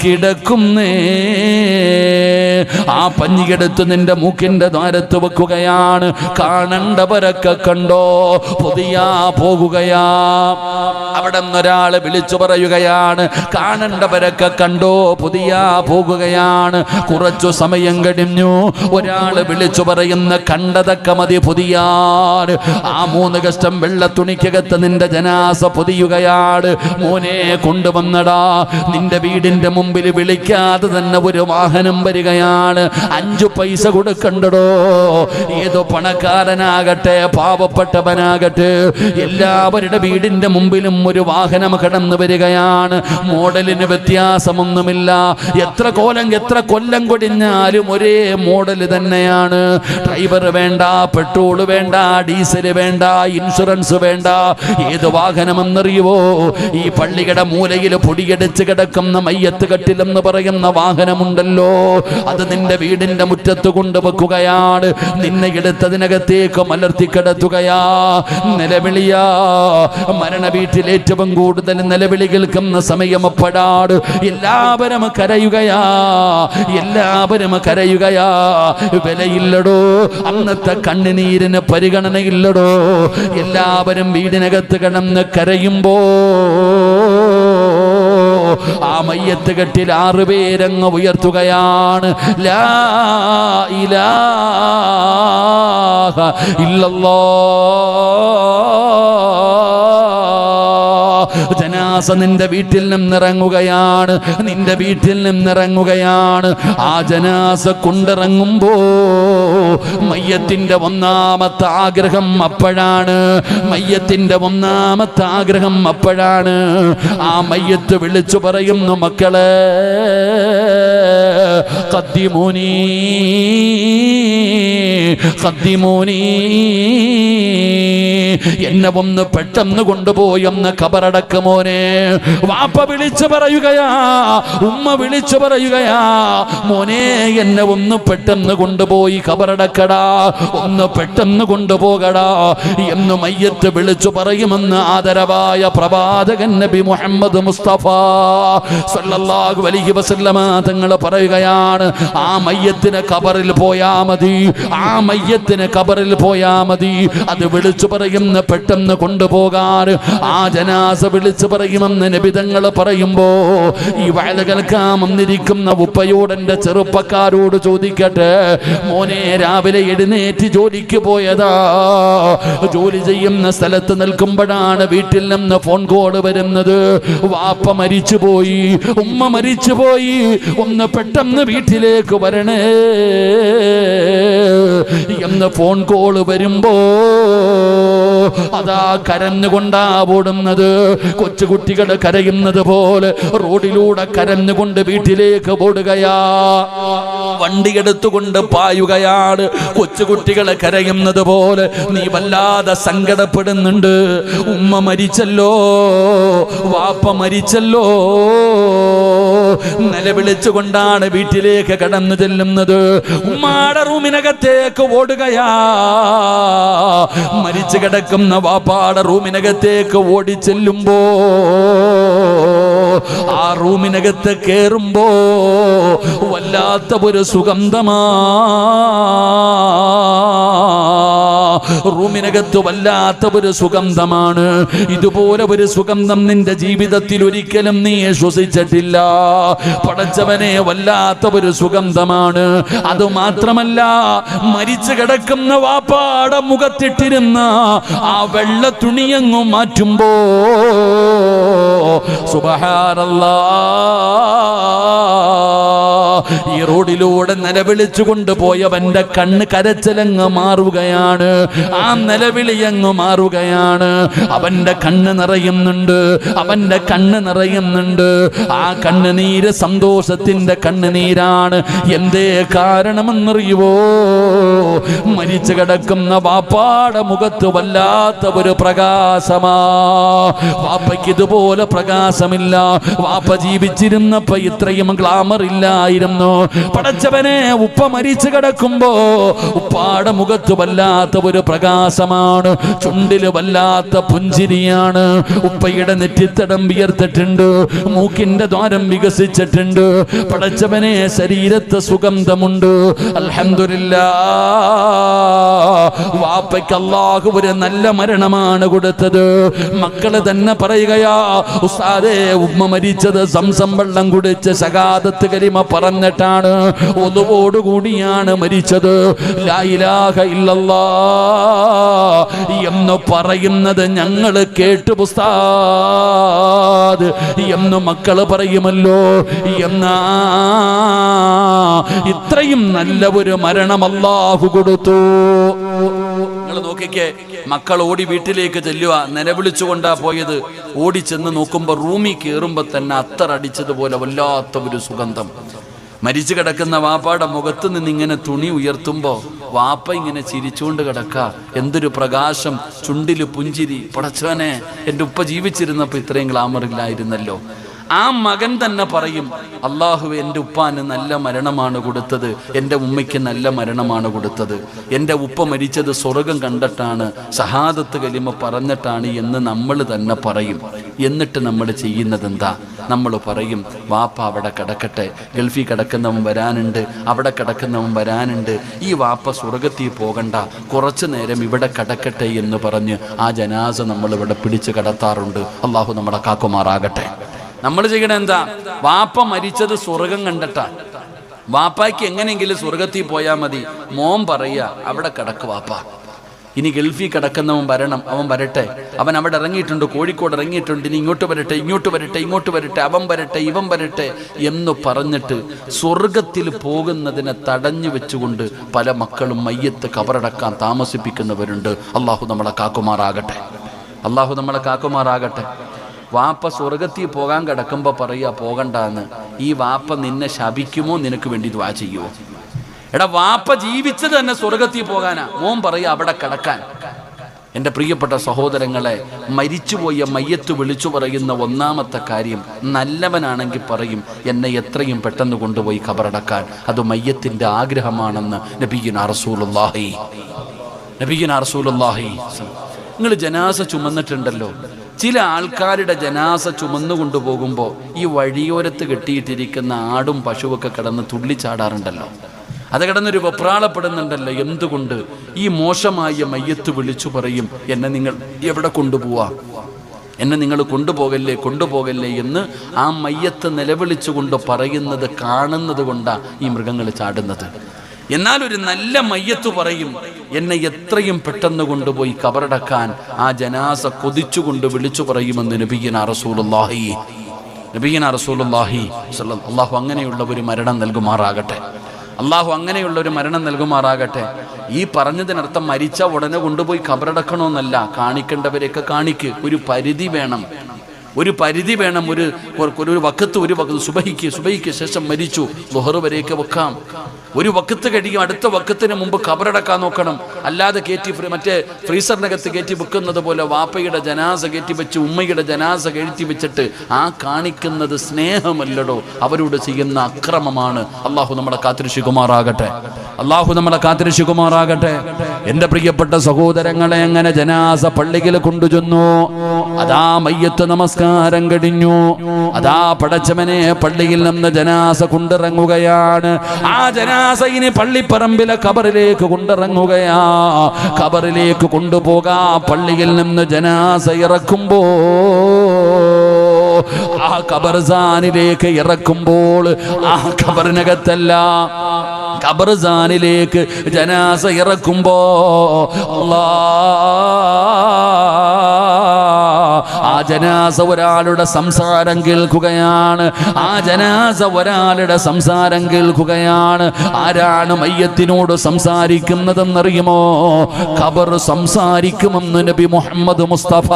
കിടക്കുന്നേ. ആ പഞ്ഞിയെടുത്ത് നിന്റെ മൂക്കിന്റെ ദ്വാരത്ത് വെക്കുകയാണ്. കാണണ്ടവരൊക്കെ കണ്ടോ, പുതിയ പോകുകയാ. അവിടെ നിന്നൊരാള് വിളിച്ചു പറയുകയാണ്, കാണണ്ടവരൊക്കെ കണ്ടോ, പുതിയ പോകുകയാണ്. കുറച്ചു സമയം കഴിഞ്ഞു ഒരാള് വിളിച്ചു പറയുന്ന, കണ്ടതൊക്കെ മതി പുതിയ. ആ 3 കഷ്ടം വെള്ള തുണിക്കകത്ത് നിന്റെ ജനാസ പൊതിയുകയാണ്. മോനെ കൊണ്ടുവന്നടാ. നിന്റെ വീടിന്റെ മുമ്പിൽ വിളിക്കാതെ തന്നെ ഒരു വാഹനം വരികയാണ്. 5 പൈസ കൊടുക്കണ്ടടോ. ഏതോ പണക്കാരനാകട്ടെ പാവപ്പെട്ടവനാകട്ടെ, എല്ലാവരുടെ വീടിന്റെ മുമ്പിലും ഒരു വാഹനം കടന്നു വരികയാണ്. മോഡലിന് വ്യത്യാസമൊന്നുമില്ല. എത്ര കൊല്ലം കൊടിഞ്ഞാലും ഒരേ മോഡൽ തന്നെയാണ്. ഡ്രൈവർ വേണ്ട, പെട്രോൾ വേണ്ട, ഡീസൽ വേണ്ട, ഇൻഷുറൻസ് വേണ്ട. ഏത് വാഹനമെന്നറിയുവോ? ഈ പള്ളിയുടെ മൂലയിൽ പൊടിയടിച്ച് കിടക്കുന്ന മയ്യത്ത് കട്ടിലെന്ന് പറയുന്ന വാഹനമുണ്ടല്ലോ, അത് നിന്റെ വീടിന്റെ മുറ്റത്ത് കൊണ്ടുവെക്കുകയാണ്. നിന്നെ എടുത്തതിനകത്തേക്ക് മലർത്തി കിടത്തുകയാ. നിലവിളിയാ. മരണ വീട്ടിൽ ഏറ്റവും കൂടുതൽ നിലവിളി കേൾക്കുന്ന സമയം അപ്പോഴാണ്. എല്ലാവരും കരയുകയാ, എല്ലാവരും കരയുകയാ. വിലയില്ലടോ, അന്നത്തെ കണ്ണുനീരിന് പരിഗണനയില്ലടോ. എല്ലാവരും വീടിനകത്ത് കിടന്ന് കരയുമ്പോ ആ മയ്യത്ത് കെട്ടിൽ 6 പേരങ്ങ് ഉയർത്തുകയാണ്. ലാ ഇലാഹ ഇല്ലല്ലാഹ്. ജനാസ നിന്റെ വീട്ടിൽ നിന്നിറങ്ങുകയാണ്, നിന്റെ വീട്ടിൽ നിന്നിറങ്ങുകയാണ്. ആ ജനാസ കൊണ്ടിറങ്ങുമ്പോ മയ്യത്തിന്റെ ഒന്നാമത്തെ ആഗ്രഹം അപ്പോഴാണ്. മയ്യത്തിന്റെ ഒന്നാമത്തെ ആഗ്രഹം അപ്പോഴാണ്. ആ മയ്യത്ത് വിളിച്ചു പറയുന്നു, മക്കളെ ഖദ്ദിമൂനി ഖദ്ദിമൂനി, എന്നെ ഒന്ന് പെട്ടെന്ന് കൊണ്ടുപോയി ഒന്ന് ഖബറടക്കുമോനെ. വാപ്പ വിളിച്ചു പറയുകയാ, ഉമ്മ വിളിച്ചു പറയുകയാ, മോനെ എന്നെ ഒന്ന് പെട്ടെന്ന് കൊണ്ടുപോയി ഖബറടക്കടാ, ഒന്ന് പെട്ടെന്ന് കൊണ്ടുപോകടാ എന്ന് മയ്യത്ത് വിളിച്ചു പറയുമെന്ന് ആദരവായ പ്രവാചകൻ നബി മുഹമ്മദ് മുസ്തഫ സല്ലല്ലാഹു അലൈഹി വസല്ലമ തങ്ങൾ പറയുകയാണ്. ആ മയ്യത്തിന് ഖബറിൽ പോയാ മതി, ആ മയ്യത്തിന് ഖബറിൽ പോയാ മതി. അത് വിളിച്ചു പറയുന്ന പെട്ടെന്ന് കൊണ്ടുപോകാൻ. ആ ജനാസ വിളിച്ചു പറയുമെന്ന് നബി തങ്ങൾ പറയുമ്പോ ഈ വയല് കേൾക്കാൻ വന്നിരിക്കുന്ന ഉപ്പയോട് എന്റെ ചെറുപ്പക്കാരോട് ചോദിക്കട്ടെ, മോനെ രാവിലെ എഴുന്നേറ്റ് ജോലിക്ക് പോയതാ. ജോലി ചെയ്യുന്ന സ്ഥലത്ത് നിൽക്കുമ്പോഴാണ് വീട്ടിൽ നിന്ന് ഫോൺ കോൾ വരുന്നത്. വാപ്പ മരിച്ചുപോയി, ഉമ്മ മരിച്ചുപോയി, ഒന്ന് പെട്ടെന്ന് വീട്ടിലേക്ക് വരണേ എന്ന് ഫോൺ കോൾ വരുമ്പോ അതാ കരഞ്ഞുകൊണ്ടാ ഓടുന്നത്. കൊച്ചുകുട്ടികൾ കരയുന്നത് പോലെ റോഡിലൂടെ കരഞ്ഞുകൊണ്ട് വീട്ടിലേക്ക് ഓടുകയാ. വണ്ടി എടുത്തുകൊണ്ട് പായുകയാണ്. കൊച്ചുകുട്ടികളെ കരയുന്നത് പോലെ നീ വല്ലാതെ സങ്കടപ്പെടുന്നുണ്ട്. ഉമ്മ മരിച്ചല്ലോ, വാപ്പ മരിച്ചല്ലോ. നിലവിളിച്ചുകൊണ്ടാണ് വീട്ടിലേക്ക് കടന്നു ചെല്ലുന്നത്. ഉമ്മാടെ റൂമിനകത്തേക്ക് ഓടുകയാ. മരിച്ചു കിടക്കുന്ന വാപ്പാടെ റൂമിനകത്തേക്ക് ഓടി ചെല്ലുമ്പോ ആ റൂമിനകത്ത് കേറുമ്പോ വല്ലാത്ത ഒരു സുഗന്ധമാ. റൂമിനകത്ത് വല്ലാത്ത ഒരു സുഗന്ധമാണ്. ഇതുപോലെ ഒരു സുഗന്ധം നിന്റെ ജീവിതത്തിൽ ഒരിക്കലും നീ ശ്വസിച്ചിട്ടില്ല. പടച്ചവനെ, വല്ലാത്ത ഒരു സുഗന്ധമാണ്. അതുമാത്രമല്ല, മരിച്ചു കിടക്കുന്ന വാപ്പാടെ മുഖത്തിട്ടിരുന്ന ആ വെള്ള തുണിയങ്ങു മാറ്റുമ്പോ സുബ്ഹാനല്ലാഹ്, ഈ റോഡിലൂടെ നിലവിളിച്ചു കൊണ്ടുപോയവന്റെ കണ്ണ് കരച്ചിലങ്ങ് മാറുകയാണ്. ആ നിലവിളി അങ്ങ് മാറുകയാണ്. അവന്റെ കണ്ണ് നിറയുന്നുണ്ട്, അവന്റെ കണ്ണ് നിറയുന്നുണ്ട്. ആ കണ്ണുനീര് സന്തോഷത്തിന്റെ കണ്ണുനീരാണ്. എന്തേ കാരണമെന്നറിയുവോ? മരിച്ചു കിടക്കുന്ന വാപ്പാടെ മുഖത്ത് വല്ലാത്ത ഒരു പ്രകാശമാ. വാപ്പയ്ക്ക് ഇതുപോലെ പ്രകാശമില്ല. വാപ്പ ജീവിച്ചിരുന്നപ്പോ ഇത്രയും ഗ്ലാമർ ഇല്ലായിരുന്നു. കാണുന്നു. പടച്ചവനെ, ഉപ്പ മരിച്ചു കിടക്കുമ്പോ ഉപ്പാടെ മുഖത്ത് വല്ലാത്ത ഒരു പ്രകാശമാണ്, ചുണ്ടില് വല്ലാത്ത പുഞ്ചിരിയാണ്. ഉപ്പയുടെ നെറ്റിത്തടം വിയർത്തിട്ടുണ്ട്, മൂക്കിന്റെ ദ്വാരം വികസിച്ചിട്ടുണ്ട്. പടച്ചവനെ, ശരീരത്ത് സുഗന്ധമുണ്ട്. അൽഹംദുലില്ലാഹ്, വാപ്പയ്ക്ക് അല്ലാഹു ഒരു നല്ല മരണമാണ് കൊടുത്തത്. മക്കള് തന്നെ പറയുകയാ, ഉസ്താദേ, ഉമ്മ മരിച്ചത് സംസം വെള്ളം കുടിച്ച് ശഹാദത്ത് കലിമ പറഞ്ഞിട്ടാണ്, ഒതുവോടുകൂടിയാണ് മരിച്ചത്. ലാ ഇലാഹ ഇല്ലല്ലാഹ് എന്ന് പറയുന്നത് ഞങ്ങൾ കേട്ടു ഉസ്താദ് എന്ന് മക്കള് പറയുമല്ലോ. എന്നാ ഇത്രയും നല്ല ഒരു മരണം അല്ലാഹു കൊടുത്തു. നിങ്ങൾ നോക്കിക്കേ, മക്കൾ ഓടി വീട്ടിലേക്ക് ചെല്ലുക, നിലവിളിച്ചുകൊണ്ടാ പോയത്. ഓടി ചെന്ന് നോക്കുമ്പോ റൂമിൽ കയറുമ്പോ തന്നെ അത്തറടിച്ചതുപോലെ വല്ലാത്ത ഒരു സുഗന്ധം. മരിച്ചു കിടക്കുന്ന വാപ്പയുടെ മുഖത്ത് നിന്ന് ഇങ്ങനെ തുണി ഉയർത്തുമ്പോ വാപ്പ ഇങ്ങനെ ചിരിച്ചുകൊണ്ട് കിടക്ക. എന്തൊരു പ്രകാശം, ചുണ്ടില് പുഞ്ചിരി. പടച്ചവനെ, എൻ്റെ ഉപ്പ ജീവിച്ചിരുന്നപ്പോ ഇത്രയും ഗ്ലാമറില്ലായിരുന്നല്ലോ. ആ മകൻ തന്നെ പറയും, അള്ളാഹു എൻ്റെ ഉപ്പാന് നല്ല മരണമാണ് കൊടുത്തത്, എൻ്റെ ഉമ്മയ്ക്ക് നല്ല മരണമാണ് കൊടുത്തത്. എൻ്റെ ഉപ്പ മരിച്ചത് സ്വർഗം കണ്ടിട്ടാണ്, ഷഹാദത്ത് കലിമ പറഞ്ഞിട്ടാണ് എന്ന് നമ്മൾ തന്നെ പറയും. എന്നിട്ട് നമ്മൾ ചെയ്യുന്നത് എന്താ? നമ്മൾ പറയും, വാപ്പ അവിടെ കിടക്കട്ടെ, ഗൾഫിൽ കിടക്കുന്നവൻ വരാനുണ്ട്, അവിടെ കിടക്കുന്നവൻ വരാനുണ്ട്, ഈ വാപ്പ സ്വർഗത്തിൽ പോകണ്ട, കുറച്ചു നേരം ഇവിടെ കിടക്കട്ടെ എന്ന് പറഞ്ഞ് ആ ജനാസ നമ്മൾ ഇവിടെ പിടിച്ച് കിടത്താറുണ്ട്. അള്ളാഹു നമ്മളെ കാക്കുമാറാകട്ടെ. നമ്മൾ ചെയ്യണ എന്താ? വാപ്പ മരിച്ചത് സ്വർഗം കണ്ടിട്ടാ. വാപ്പായ്ക്ക് എങ്ങനെയെങ്കിലും സ്വർഗത്തിൽ പോയാൽ മതി. മോൻ പറയുക, അവിടെ കിടക്ക് വാപ്പ, ഇനി ഗൾഫിൽ കിടക്കുന്നവൻ വരണം, അവൻ വരട്ടെ, അവൻ അവിടെ ഇറങ്ങിയിട്ടുണ്ട്, കോഴിക്കോട് ഇറങ്ങിയിട്ടുണ്ട്, ഇനി ഇങ്ങോട്ട് വരട്ടെ, ഇങ്ങോട്ട് വരട്ടെ, ഇങ്ങോട്ട് വരട്ടെ, അവൻ വരട്ടെ, ഇവൻ വരട്ടെ എന്ന് പറഞ്ഞിട്ട് സ്വർഗത്തിൽ പോകുന്നതിനെ തടഞ്ഞു വെച്ചുകൊണ്ട് പല മക്കളും മയ്യത്ത് കബറടക്കാൻ താമസിപ്പിക്കുന്നവരുണ്ട്. അള്ളാഹു നമ്മളെ കാക്കുമാറാകട്ടെ. അള്ളാഹു നമ്മളെ കാക്കുമാറാകട്ടെ. വാപ്പ സ്വർഗത്തിൽ പോകാൻ കിടക്കുമ്പോൾ പറയുക പോകണ്ടെന്ന്. ഈ വാപ്പ നിന്നെ ശപിക്കുമോ? നിനക്ക് വേണ്ടി ദുആ ചെയ്യുമോ? എടാ, വാപ്പ ജീവിച്ചത് തന്നെ സ്വർഗത്തിൽ പോകാനാ, മോൻ പറയുക അവിടെ കിടക്കാൻ. എൻ്റെ പ്രിയപ്പെട്ട സഹോദരങ്ങളെ, മരിച്ചുപോയ മയ്യത്ത് വിളിച്ചു പറയുന്ന ഒന്നാമത്തെ കാര്യം, നല്ലവനാണെങ്കിൽ പറയും എന്നെ എത്രയും പെട്ടെന്ന് കൊണ്ടുപോയി ഖബറടക്കാൻ. അത് മയ്യത്തിൻ്റെ ആഗ്രഹമാണെന്ന് നബിയുനാ റസൂലുള്ളാഹി. നിങ്ങൾ ജനാസ ചുമന്നിട്ടുണ്ടല്ലോ, ചില ആൾക്കാരുടെ ജനാസ ചുമന്നു കൊണ്ടുപോകുമ്പോൾ ഈ വഴിയോരത്ത് കെട്ടിയിട്ടിരിക്കുന്ന ആടും പശുവൊക്കെ കിടന്ന് തുള്ളിച്ചാടാറുണ്ടല്ലോ, അത് കിടന്നൊരു വെപ്രാളപ്പെടുന്നുണ്ടല്ലോ. എന്തുകൊണ്ട്? ഈ മോശമായ മയ്യത്ത് വിളിച്ചു പറയും, എന്നെ നിങ്ങൾ എവിടെ കൊണ്ടുപോവാ, എന്നെ നിങ്ങൾ കൊണ്ടുപോകല്ലേ, കൊണ്ടുപോകല്ലേ എന്ന് ആ മയ്യത്ത് നിലവിളിച്ചുകൊണ്ട് പറയുന്നത് കാണുന്നത് കൊണ്ടാണ് ഈ മൃഗങ്ങൾ ചാടുന്നത്. എന്നാൽ ഒരു നല്ല മയ്യത്ത് പറയും, എന്നെ എത്രയും പെട്ടെന്ന് കൊണ്ടുപോയി കബറടക്കാൻ. ആ ജനാസ കൊതിച്ചുകൊണ്ട് വിളിച്ചു പറയുമെന്ന് നബിയുനാ റസൂലുള്ളാഹി. അല്ലാഹു അങ്ങനെയുള്ള ഒരു മരണം നൽകുമാറാകട്ടെ. അല്ലാഹു അങ്ങനെയുള്ള ഒരു മരണം നൽകുമാറാകട്ടെ. ഈ പറഞ്ഞതിനർത്ഥം മരിച്ച ഉടനെ കൊണ്ടുപോയി കബറടക്കണമെന്നല്ല. കാണിക്കേണ്ടവരെയൊക്കെ കാണിക്ക്. ഒരു പരിധി വേണം, ഒരു പരിധി വേണം. ഒരു വക്കത്ത്, ഒരു വക്കത്ത് സുബഹിക്ക് ശേഷം മരിച്ചു, ളുഹർ വരെയൊക്കെ വെക്കാം. ഒരു വക്കത്ത് കഴിയും, അടുത്ത വക്കത്തിന് മുമ്പ് ഖബറടക്കാൻ നോക്കണം. അല്ലാതെ മറ്റേ ഫ്രീസറിനകത്ത് കയറ്റി വെക്കുന്നത് പോലെ വാപ്പയുടെ ജനാസ കയറ്റി വെച്ച് ഉമ്മയുടെ ജനാസ കയറ്റി വെച്ചിട്ട് ആ കാണിക്കുന്നത് സ്നേഹമല്ലടോ, അവരോട് ചെയ്യുന്ന അക്രമമാണ്. അള്ളാഹു നമ്മളെ കാത്തിരക്ഷിക്കുമാറാകട്ടെ. അള്ളാഹു നമ്മളെ കാത്തിരക്ഷിക്കുമാറാകട്ടെ. എൻ്റെ പ്രിയപ്പെട്ട സഹോദരങ്ങളെ, അങ്ങനെ ജനാസ പള്ളിയിൽ കൊണ്ടുചെന്നു. അതാ മയ്യത്ത് നമസ്കാരം കഴിഞ്ഞു. അതാ പടച്ചവനെ, പള്ളിയിൽ നിന്ന് ജനാസ കൊണ്ടിറങ്ങുകയാണ്. ആ ജനാസ ഇനി പള്ളിപ്പറമ്പിലെ ഖബറിലേക്ക് കൊണ്ടിറങ്ങുകയാ. ഖബറിലേക്ക് കൊണ്ടുപോകാ. പള്ളിയിൽ നിന്ന് ജനാസ ഇറക്കുമ്പോ ആ ഖബർസാനിലേക്ക് ഇറക്കുമ്പോൾ ആ ഖബറിനകത്തല്ല, ഖബർസാനിലേക്ക് ജനാസ ഇറക്കുമ്പോ ആ ജനാസ ഒരാളുടെ സംസാരം കേൾക്കുകയാണ്. ആ ജനാസ ഒരാളുടെ സംസാരം കേൾക്കുകയാണ്. ആരാണ് മയ്യത്തിനോട് സംസാരിക്കുന്നതെന്നറിയുമോ? ഖബർ സംസാരിക്കുമെന്ന് നബി മുഹമ്മദ് മുസ്തഫ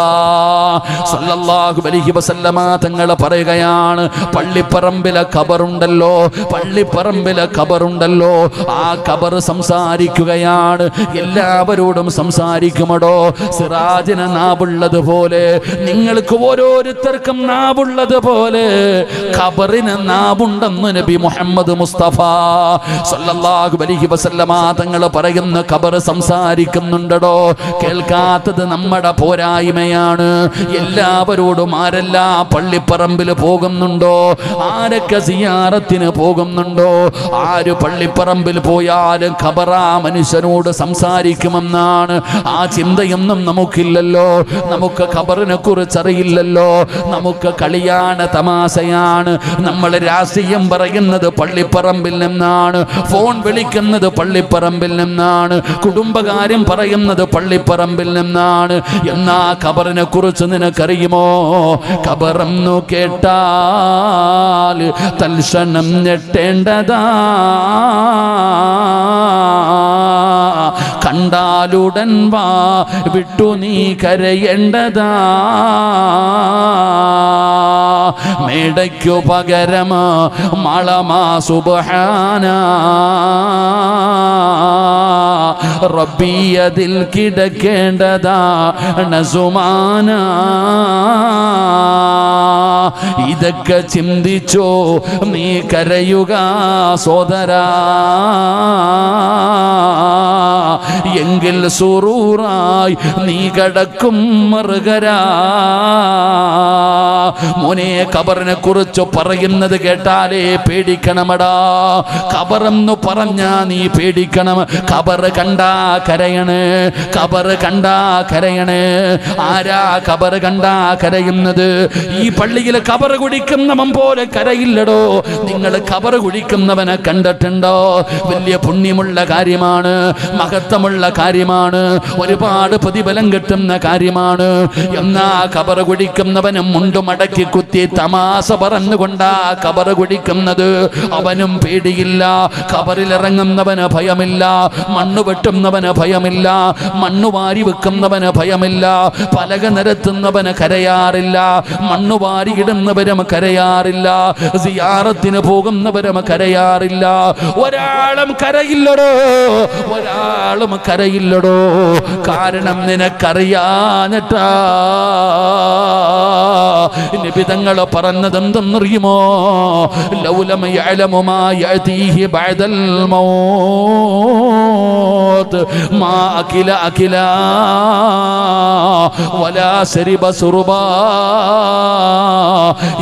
സല്ലല്ലാഹു അലൈഹി വസല്ലമ തങ്ങൾ പറയുകയാണ്. പള്ളിപ്പറമ്പിലെ ഖബറുണ്ടല്ലോ, പള്ളിപ്പറമ്പിലെ ഖബറുണ്ടല്ലോ, ആ ഖബർ സംസാരിക്കുകയാണ്. എല്ലാവരോടും സംസാരിക്കുമടോ. സിറാജിന് നാവുള്ളതുപോലെ നിങ്ങൾക്ക് ഓരോരുത്തർക്കും നാവുള്ളതുപോലെ ഖബറിന് നാവുണ്ടെന്ന് നബി മുഹമ്മദ് മുസ്തഫ സല്ലല്ലാഹു അലൈഹി വസല്ലമ തങ്ങൾ പറയുന്ന ഖബർ സംസാരിക്കുന്നുണ്ടോ? കേൾക്കാത്തത് നമ്മുടെ പോരായ്മയാണ്. എല്ലാവരോടും ആരെല്ലാം പള്ളിപ്പറമ്പിൽ പോകുന്നുണ്ടോ, ആരൊക്കെ സിയാറത്തിന് പോകുന്നുണ്ടോ, ആര് പള്ളിപ്പറമ്പിൽ പോയാലും ഖബറാ മനുഷ്യനോട് സംസാരിക്കുമെന്നാണ്. ആ ചിന്തയൊന്നും നമുക്കില്ലല്ലോ. നമുക്ക് ഖബറിനെ കുറിച്ച് അറിയില്ലല്ലോ. നമുക്ക് കളിയാണ്, തമാശയാണ്. നമ്മൾ രാഷ്ട്രീയം പറയുന്നത് പള്ളിപ്പറമ്പിൽ നിന്നാണ്, ഫോൺ വിളിക്കുന്നത് പള്ളിപ്പറമ്പിൽ നിന്നാണ്, കുടുംബകാര്യം പറയുന്നത് പള്ളിപ്പറമ്പിൽ നിന്നാണ്. എന്നാ ഖബറിനെ കുറിച്ച് നിനക്കറിയുമോ? ഖബറെന്നു കേട്ടാൽ തൽക്ഷണം ഞെട്ടേണ്ടതാ, കണ്ടാലുടൻ വാ വിട്ടു നീ കരയേണ്ടതാ. മേടയ്ക്കു പകരം മളമാ സുബ്ഹാന റബ്ബിയതിൽ കിടക്കേണ്ടതാ നസുമാന. ഇതൊക്കെ ചിന്തിച്ചോ നീ കരയുക സോദരാ, എങ്കിൽ സുറൂറായി നീ കടക്കും മറുകരാ. മോനെ, ഖബറിനെ കുറിച്ച് പറയുന്നത് കേട്ടാലേ പേടിക്കണമടാ. ഖബറെന്ന് പറഞ്ഞാ നീ പേടിക്കണം. ഖബർ കണ്ടാ കരയണ്, ഖബർ കണ്ടാ കരയണ്. ആരാ ഖബർ കണ്ടാ കരയുന്നത്? ഈ പള്ളിയിൽ ഖബർ കുടിക്കുന്നവൻ പോലെ കരയില്ലടോ. നിങ്ങൾ ഖബർ കുടിക്കുന്നവനെ കണ്ടിട്ടുണ്ടോ? വലിയ പുണ്യമുള്ള കാര്യമാണ്, മഹത്വമുള്ള കാര്യമാണ്, ഒരുപാട് പ്രതിഫലം കിട്ടുന്ന കാര്യമാണ്. എന്നാ ഖബർ കുടിക്കുന്നവനും മുണ്ടു മടക്കി കുത്തി തമാശ പറഞ്ഞുകൊണ്ടാ ഖബർ കുടിക്കുന്നത്. അവനും പേടിയില്ല. ഖബറിലിറങ്ങുന്നവന് ഭയമില്ല, മണ്ണ് വെട്ടുന്നവന് ഭയമില്ല, മണ്ണ് വാരി വെക്കുന്നവന് ഭയമില്ല, പലക നിരത്തുന്നവന് കരയാറില്ല, മണ്ണ് വാരി ഇടുന്നവരും കരയാറില്ല, സിയാറത്തിന് പോകുന്നവരും കരയാറില്ല. ഒരാളും കരയില്ലടോ, ഒരാളും കരയില്ലടോ. കാരണം നിനക്കറിയാനിട്ടാ. നബി തങ്ങൾ പറഞ്ഞത് എന്തെന്നറിയുമോ? ലൗലം യഅലമു മാ യഅതീഹി ബഅദൽ മൗത്ത് മാ അകില അകിലാ വലാ ശരിബ സുർബാ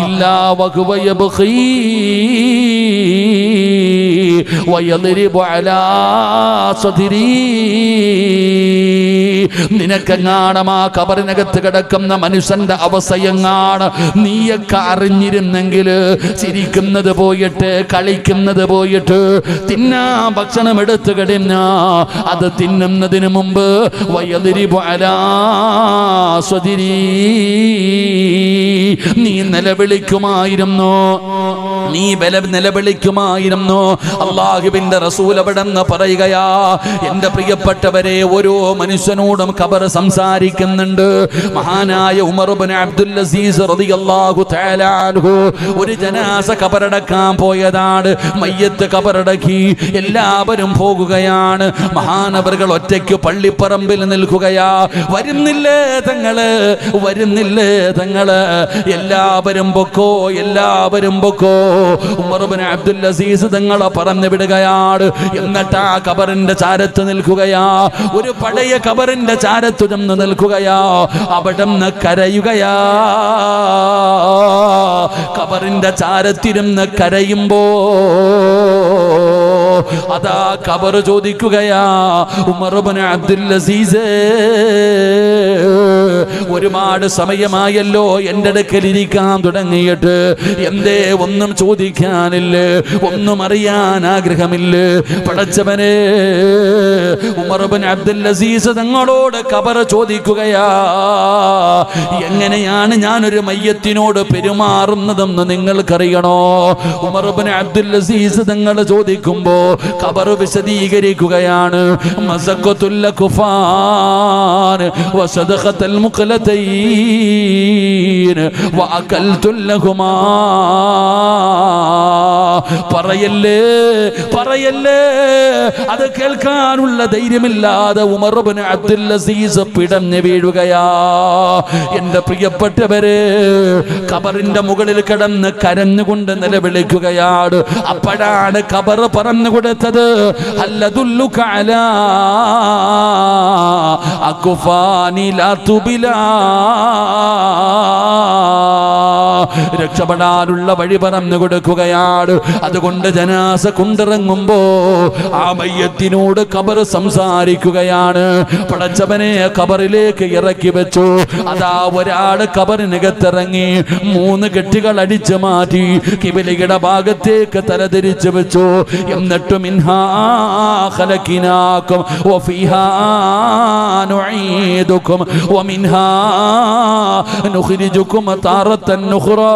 ഇല്ലാ വഹുവ യബ്ഖീ വയദ്രിബു അലാ സദ്രീ. നിനക്കെങ്ങാണം ആ ഖബറിനകത്ത് കിടക്കുന്ന മനുഷ്യന്റെ അവസ്ഥയെങ്ങാണ് നീയൊക്കെ അറിഞ്ഞിരുന്നെങ്കിൽ, ചിരിക്കുന്നത് പോയിട്ട്, കളിക്കുന്നത് പോയിട്ട്, തിന്നാ ഭക്ഷണം എടുത്തു കഴിഞ്ഞ അത് തിന്നുന്നതിന് മുമ്പ് വയദ്രിബു അലാ സദ്രീ, നീ നിലവിളിക്കുമായിരുന്നു, നീ നിലവിളിക്കുമായിരുന്നു. അല്ലാഹുവിന്റെ റസൂൽ അവിടെന്ന് പറയുകയാ, എന്റെ പ്രിയപ്പെട്ടവരെ, ഓരോ മനുഷ്യനോടും ഖബർ സംസാരിക്കുന്നുണ്ട്. മഹാനായ ഉമർ ഇബ്നു അബ്ദുൽ അസീസ് റളിയല്ലാഹു തആല അൻഹു ഒരു ജനാസ ഖബറടക്കാൻ പോയതാണ്. മയ്യത്ത് ഖബറടക്കി എല്ലാവരും പോകുകയാണ്. മഹാനവറുകൾ ഒറ്റയ്ക്ക് പള്ളിപ്പറമ്പിൽ നിൽക്കുകയാ. വരുന്നില്ലേ തങ്ങള്, വരുന്നില്ലേ തങ്ങള്, എല്ലാവരും പൊക്കോ, എല്ലാവരും പൊക്കോ. ഉമർ ഇബ്നു അബ്ദുൽ അസീസ് തങ്ങളെ പറഞ്ഞു വിടുകയാണ്. എന്നിട്ട് ആ ഖബറിന്റെ ചാരത്ത് നിൽക്കുകയാ. ഒരു പഴയ ഖബറിന്റെ ചാരത്തു ചെന്ന് നിൽക്കുകയാ. അവിടെ നിന്ന് കരയുകയാ. ഖബറിന്റെ ചാരത്തിരുന്ന് കരയുമ്പോ അതാ ഖബർ ചോദിക്കുകയാ, ഉമർ ഇബ്നു അബ്ദുൽ അസീസ്, ഒരുപാട് സമയമായല്ലോ എൻ്റെ അടുക്കൽ ഇരിക്കാൻ തുടങ്ങിയിട്ട്, എന്തേ ഒന്നും ചോദിക്കാനില്ലേ, ഒന്നും അറിയാൻ ആഗ്രഹമില്ലേ? പടച്ചവനെ, ഉമർ ഇബ്നു അബ്ദുൽ അസീസ് തങ്ങളോട് ഖബർ ചോദിക്കുകയാ, എങ്ങനെയാണ് ഞാനൊരു മയ്യത്തിനോട് പെരുമാറുന്നതെന്ന് നിങ്ങൾക്കറിയണോ? ഉമർ ഇബ്നു അബ്ദുൽ അസീസ് തങ്ങൾ ചോദിക്കുമ്പോ ഖബർ വിശദീകരിക്കുകയാണ്. മസഖത്തുൽ കുഫാൻ വസദഖത്തുൽ മുഖലതൈൻ വഅകൽതു ലഹുമാ. പറയല്ലേ പറയല്ലേ. അത് കേൾക്കാനുള്ള ധൈര്യമില്ലാതെ ഉമർ ഇബ്നു അബ്ദുൽ അസീസ് പിടഞ്ഞു വീഴുകയാ. എന്റെ പ്രിയപ്പെട്ടവരെ, ഖബറിന്റെ മുകളിൽ കിടന്ന് കരഞ്ഞുകൊണ്ട് നിലവിളിക്കുകയാണ്. അപ്പോഴാണ് ഖബർ പറഞ്ഞു കൊടുത്തത്, അല്ലദുല്ലുക അലാ അഖ്ഫാനി ലാ തുബിലാ, രക്ഷപ്പെടാനുള്ള വഴി പറഞ്ഞു കൊടുക്കുകയാണ്. അതുകൊണ്ട് ജനാസ കൊണ്ടിറങ്ങുമ്പോ ആ മയ്യത്തിനോട് ഖബർ സംസാരിക്കുകയാണ്. പടച്ചവനെ ഖബറിലേക്ക് ഇറക്കി വെച്ചു. അതാ ഒരാള് ഖബറിനകത്തിറങ്ങി 3 കെട്ടുകൾ അടിച്ചു മാറ്റി കിബിലയുടെ ഭാഗത്തേക്ക് തലതിരിച്ചു വെച്ചു. എന്നിട്ട് മിൻഹാ ഖലഖനാകും വഫീഹാ നുഈദുകും വമിൻഹാ നുഖ്രിജുകും താറത്തൻ നുഖ്റാ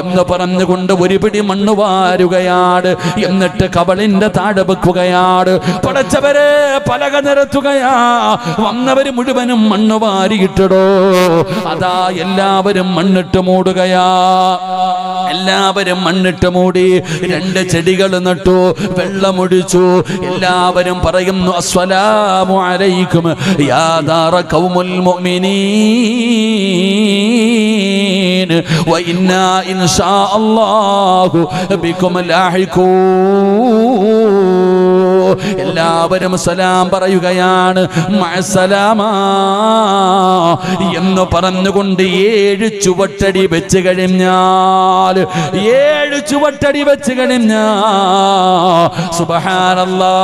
എന്ന് പറഞ്ഞുകൊണ്ട് ഒരു പിടി മണ്ണ് വാരുകയാണ്. എന്നിട്ട് കബളിന്റെ താഴെ വെക്കുകയാണ്. പടച്ചവരെ പലക നിരത്തുകയാ. വന്നവര് മുഴുവനും മണ്ണ് വാരിയിട്ടടോ. അതാ എല്ലാവരും മണ്ണിട്ട് മൂടുകയാ. എല്ലാവരും മണ്ണിട്ട് മൂടി 2 ചെടികൾ നട്ടു, വെള്ളമൊഴിച്ചു. എല്ലാവരും പറയുന്നു, അസ്സലാമു അലൈക്കും യാ ദാറ ഖൗമുൽ മുഅ്മിനീൻ വ ഇന്നാ ഇൻഷാ അല്ലാഹു ബികും ലാഹിഖൂൻ. എല്ലാവരും സലാം പറയുകയാണ്. മഅസ്സലാമാ എന്ന് പറഞ്ഞുകൊണ്ട് 7 ചുവട്ടടി വെച്ച് കഴിഞ്ഞാൽ 7 ചുവട്ടടി വെച്ച് കഴിഞ്ഞാൽ സുബ്ഹാനല്ലാഹ്,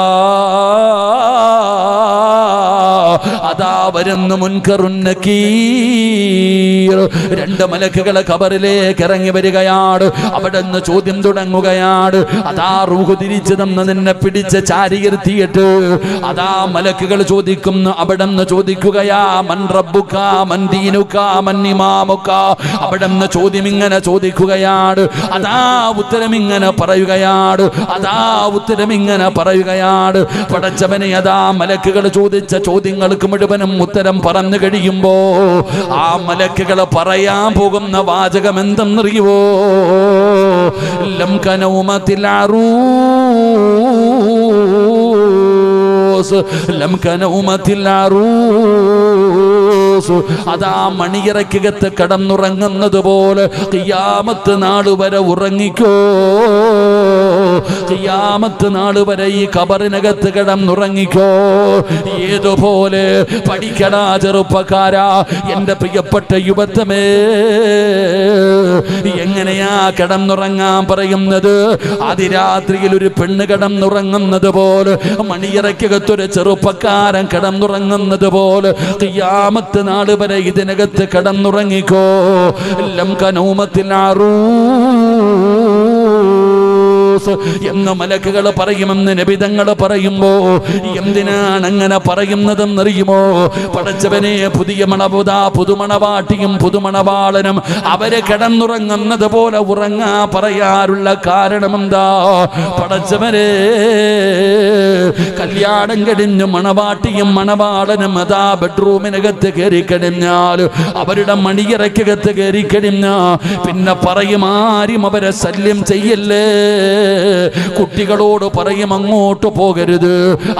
അതാ വരുന്നു മുൻകറുൻ നകീർ. 2 മലക്കുകൾ ഖബറിലേക്ക് ഇറങ്ങി വരികയാണ്. അവിടെ നിന്ന് ചോദ്യം തുടങ്ങുകയാണ്. അതാ റൂഹ് തിരിച്ചു തന്ന് നിന്നെ പിടിച്ച് ചാരിയിരുത്തിയിട്ട് അതാ മലക്കുകൾ ചോദിക്കുന്നു. അവിടെ നിന്ന് ചോദിക്കുകയാ, മൻ റബ്ബുക മൻ ദീനുക മൻ ഇമാമുക. അവിടെ നിന്ന് ചോദ്യം ഇങ്ങനെ ചോദിക്കുകയാണ്. അതാ ഉത്തരം ഇങ്ങനെ പറയുകയാണ്. അതാ ഉത്തരം ഇങ്ങനെ പറയുകയാണ്. പടച്ചവനെ, അതാ മലക്കുകൾ ചോദിച്ച ചോദ്യങ്ങൾക്ക് മുഴുവനും ഉത്തരം പറഞ്ഞു കഴിയുമ്പോ ആ മലക്കുകൾ പറയാൻ പോകുന്ന വാചകം എന്തെന്നറിയുവോ? ലം കനൗമത്തിൽ അറൂസ്, ലം കനൗമത്തിൽ അറൂസ്. അതാ മണിയറക്കകത്ത് കടന്നുറങ്ങുന്നത് പോലെ ഖിയാമത്ത് നാൾ വരെ ഉറങ്ങിക്കോ. ഖിയാമത്ത് നാൾ വരെ ഈ ഖബറിനകത്ത് കിടന്നുറങ്ങിക്കോ. ഏതുപോലെ പഠിക്കടാ ചെറുപ്പക്കാരാ, എന്റെ പ്രിയപ്പെട്ട യുവത്വമേ. എങ്ങനെയാ കിടന്നുറങ്ങാൻ പറയുന്നത്? അതിരാത്രിയിൽ ഒരു പെണ്ണ് കിടന്നുറങ്ങുന്നത് പോലെ, മണിയറക്കകത്തൊരു ചെറുപ്പക്കാരൻ കിടന്നുറങ്ങുന്നത് പോലെ ഖിയാമത്ത് നാൾ വരെ ഇതിനകത്ത് കിടന്നുറങ്ങിക്കോ. ലം കനൗമത്തിൽ അറൂസ് എന്ന് മലക്കുകൾ പറയുമെന്ന് നബിതങ്ങൾ പറയുമ്പോ എന്തിനാണ് അങ്ങനെ പറയുന്നതെന്നറിയുമോ? പടച്ചവനെ, പുതിയ പുതുമണവാട്ടിയും പുതുമണവാളനും അവരെ കിടന്നുറങ്ങുന്നത് പോലെ ഉറങ്ങാ പറയാറുള്ള കാരണം എന്താ? പടച്ചവനെ, കല്യാണം കഴിഞ്ഞ് മണവാട്ടിയും മണവാളനും അതാ ബെഡ്റൂമിനകത്ത് കയറി കഴിഞ്ഞാൽ, അവരുടെ മണിയറക്കകത്ത് കയറി കഴിഞ്ഞാ പിന്നെ പറയും, ആരും അവരെ ശല്യം ചെയ്യല്ലേ. കുട്ടികളോട് പറയും, അങ്ങോട്ട് പോകരുത്,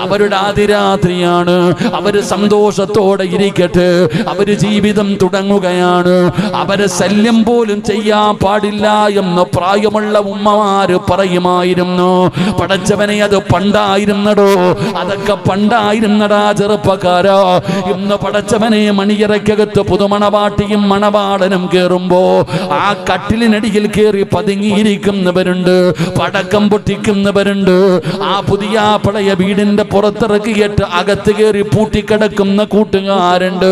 അവരുടെ ആദിരാത്രിയാണ്, അവര് സന്തോഷത്തോടെ ഇരിക്കട്ടെ, അവര് ജീവിതം തുടങ്ങുകയാണ്, അവരെ ശല്യം പോലും ചെയ്യാൻ പാടില്ല എന്ന് പ്രായമുള്ള ഉമ്മമാര് പറയുമായിരുന്നു. പടച്ചവനെ, അത് പണ്ടായിരുന്നടോ, അതൊക്കെ പണ്ടായിരുന്നടാ ചെറുപ്പക്കാരാ. ഇന്ന് പടച്ചവനെ, മണിയറക്കകത്ത് പുതുമണവാട്ടിയും മണവാളനും കയറുമ്പോ ആ കട്ടിലിനടിയിൽ കയറി പതുങ്ങിയിരിക്കുന്നവരുണ്ട്, പടക്കം പൊട്ടിക്കുന്നവരുണ്ട്, ആ പുതിയ പഴയ വീടിന്റെ പുറത്തിറക്കിയിട്ട് അകത്ത് കയറി പൂട്ടിക്കിടക്കുന്ന കൂട്ടുകാരുണ്ട്.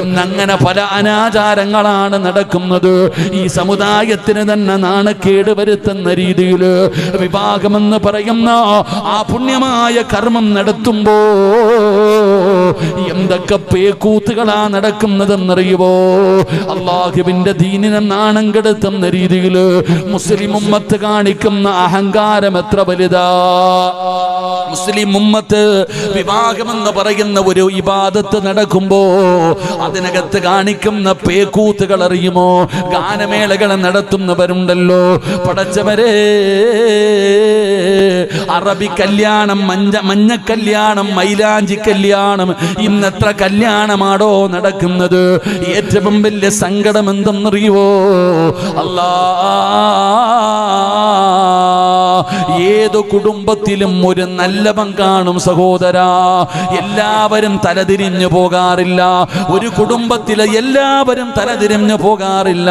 ഇന്നങ്ങനെ പല അനാചാരങ്ങളാണ് നടക്കുന്നത്. ഈ സമുദായത്തിന് തന്നെ നാണക്കേട് വരുത്തുന്ന രീതിയിൽ വിവാഹമെന്ന് പറയുന്ന ആ പുണ്യമായ കർമ്മം നടത്തുമ്പോ എന്തൊക്കെ പേക്കൂത്തുകളാ നടക്കുന്നതെന്നറിയുവോ? അള്ളാഹുവിന്റെ ദീനിനെ നാണം കെടുത്തുന്ന രീതിയിൽ മുസ്ലിം ഉമ്മത്ത് കാണിക്കുന്ന അഹങ്കാരം അഹങ്കാരം എത്ര വലുതാ. മുസ്ലിം ഉമ്മത്ത് വിവാഹമെന്ന് പറയുന്ന ഒരു ഇബാദത്ത് നടക്കുമ്പോ അതിനകത്ത് കാണിക്കുന്ന പേക്കൂത്തുകൾ അറിയുമോ? ഗാനമേളകൾ നടത്തുന്നവരുണ്ടല്ലോ. പടച്ചവരെ, അറബി കല്യാണം, മഞ്ഞ കല്യാണം, മൈലാഞ്ചി കല്യാണം, ഇന്നെത്ര കല്യാണമാണോ നടക്കുന്നത്? ഏറ്റവും വലിയ സങ്കടം എന്തെന്നറിയുവോ? അല്ലാ, ഏതു കുടുംബത്തിലും ഒരു നല്ലവൻ കാണും സഹോദരാ. എല്ലാവരും തലതിരിഞ്ഞു പോകാറില്ല. ഒരു കുടുംബത്തിലെ എല്ലാവരും തലതിരിഞ്ഞു പോകാറില്ല.